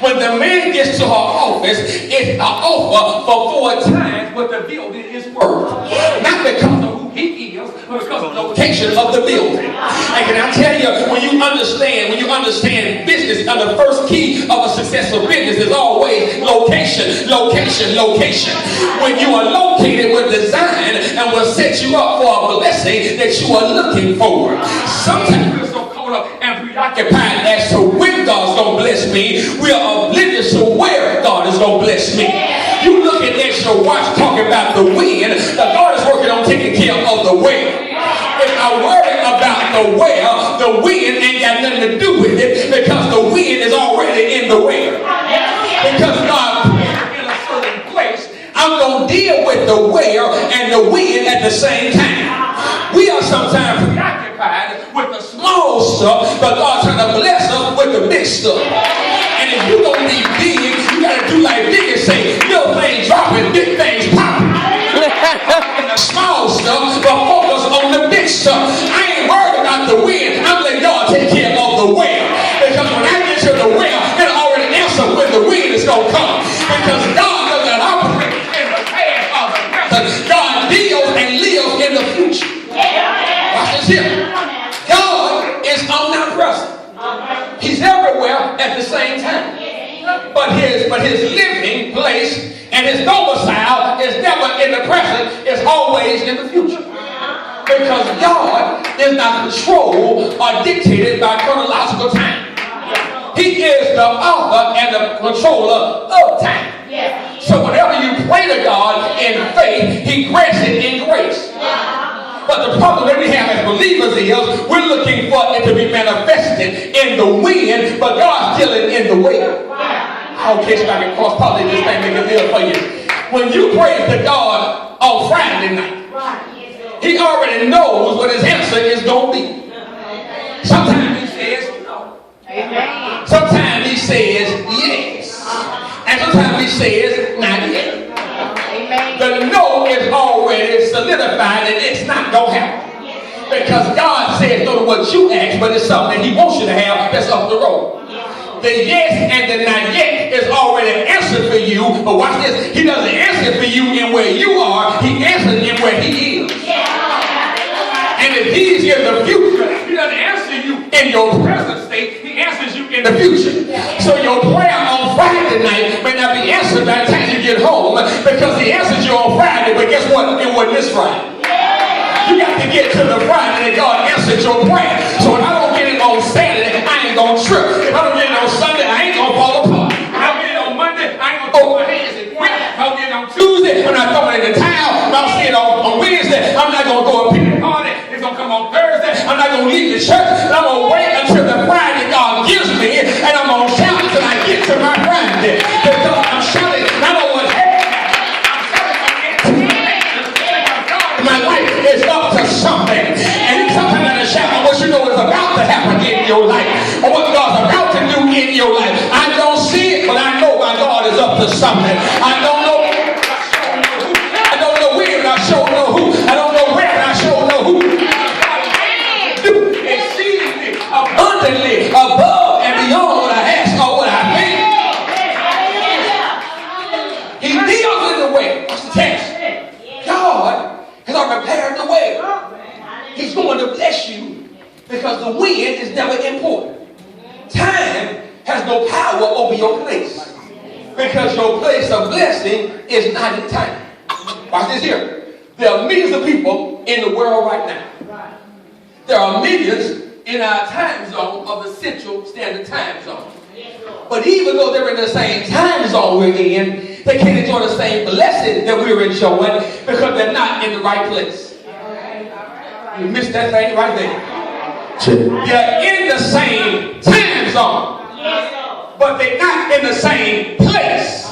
When the man gets to her office, it's an offer for 4 times what the building is worth. Not because of who he is, but because of the location of the building. And can I tell you, when you understand business, the first key of a successful business is always location, location, location. When you are located with design and will set you up for a blessing that you are looking for. Sometimes we're so caught up and preoccupied as to when God's going to bless me, we are oblivious to where God is going to bless me. You looking at your watch talking about the wind, the God is working on taking care of the where. If I worry about the where, the wind ain't got nothing to do with it because the wind is already in the where. Because God put it in a certain place, I'm going to deal with the where and the wind at the same time. We are sometimes preoccupied with the small stuff, but God's trying to bless us with the big stuff. And if you're going to be big, you got to do like big and say, little things dropping, big things popping. And the small stuff, but focus on the big stuff. I ain't worried about the wind. I'm letting God take care of the where. Because when I get to the where, it'll already answer when the wind is going to come. Because God doesn't operate in the past or the present. God deals and lives in the future. Watch this here. God is omnipresent. He's everywhere at the same time. But his living place and his domicile is never in the present, it's always in the future. Because God is not controlled or dictated by chronological time. He is the author and the controller of time. So whenever you pray to God in faith, he grants it in grace. But the problem that we have as believers is we're looking for it to be manifested in the wind, but God's still in the way. I don't care if I can cross pollinate this thing, make it live for you. When you praise to God on Friday night, he already knows what his answer is going to be. Sometimes he says no. Sometimes he says yes. And sometimes he says not yet. The no is already solidified and it's not going to happen. Because God says no to what you ask, but it's something that he wants you to have that's up the road. The yes and the not yet is already answered for you, but watch this, he doesn't answer for you in where you are, he answers in where he is. And if he's in the future, he doesn't answer you in your present state, he answers you in the future. So your prayer on Friday night may not be answered by the time you get home, because he answers you on Friday, but guess what? It wasn't this Friday. You got to get to the Friday that God answered your prayer. So if I don't get it on Saturday, I ain't going to trip. If I don't get it on Sunday, I ain't going to fall apart. If I don't get it on Monday, I ain't going to throw my hands and quit. If I don't get it on Tuesday, I'm not throwing it in the towel. If I don't see it on Wednesday, I'm not going to go a picnic party. It's going to come on Thursday. I'm not going to leave the church. And I'm going to wait until the Friday God gives me, and I'm going to shout until I get to my Friday. Because I'm shouting not on what happened. I'm shouting on my life is up to something. And sometimes I shout on what you know is about to happen in your life, or what God's about to do in your life. I don't see it, but I know my God is up to something. I don't know when, but I sure know who. I don't know when, but I sure know who. I don't know where, but I sure know who. Do exceedingly abundantly above and beyond what I ask or what I think. He deals in the way. What's the text? God has already prepared the way. He's going to bless you because the wind is never important. Time has no power over your place because your place of blessing is not in time. Watch this here. There are millions of people in the world right now. There are millions in our time zone of the Central Standard Time Zone. But even though they're in the same time zone we're in, they can't enjoy the same blessing that we're enjoying because they're not in the right place. You missed that thing right there. They're in the same time zone, but they're not in the same place.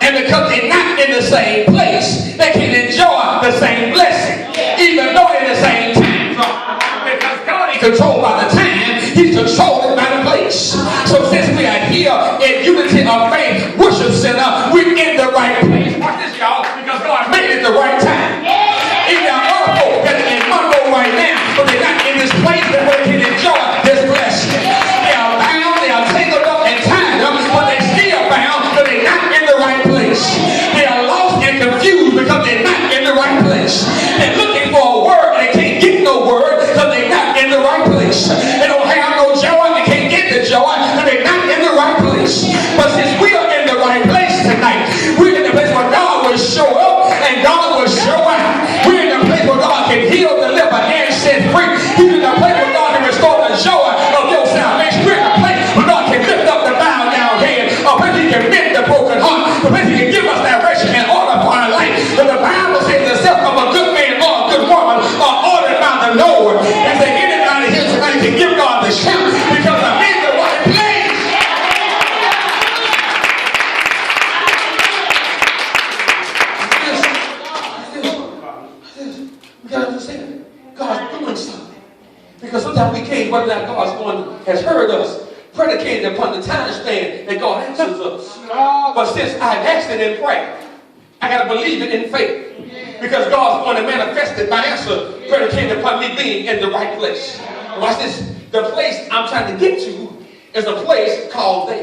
And because they're not in the same place, they can enjoy the same blessing, even though they're in the same time zone. Because God ain't controlled by the time, he's controlled by the place. So since we are here in Unity of Faith Worship Center, we're in the right place. Watch this, y'all, because God made it the right time. Even our other folk that are in Monroe right now, but they're not in this place that we can enjoy this blessing. They are bound, they are tangled up and tied up, but they still one has heard us, predicated upon the time span that God answers us. But since I've asked it in prayer, I got to believe it in faith. Because God's going to manifest it by answer predicated upon me being in the right place. Watch this. The place I'm trying to get to is a place called there.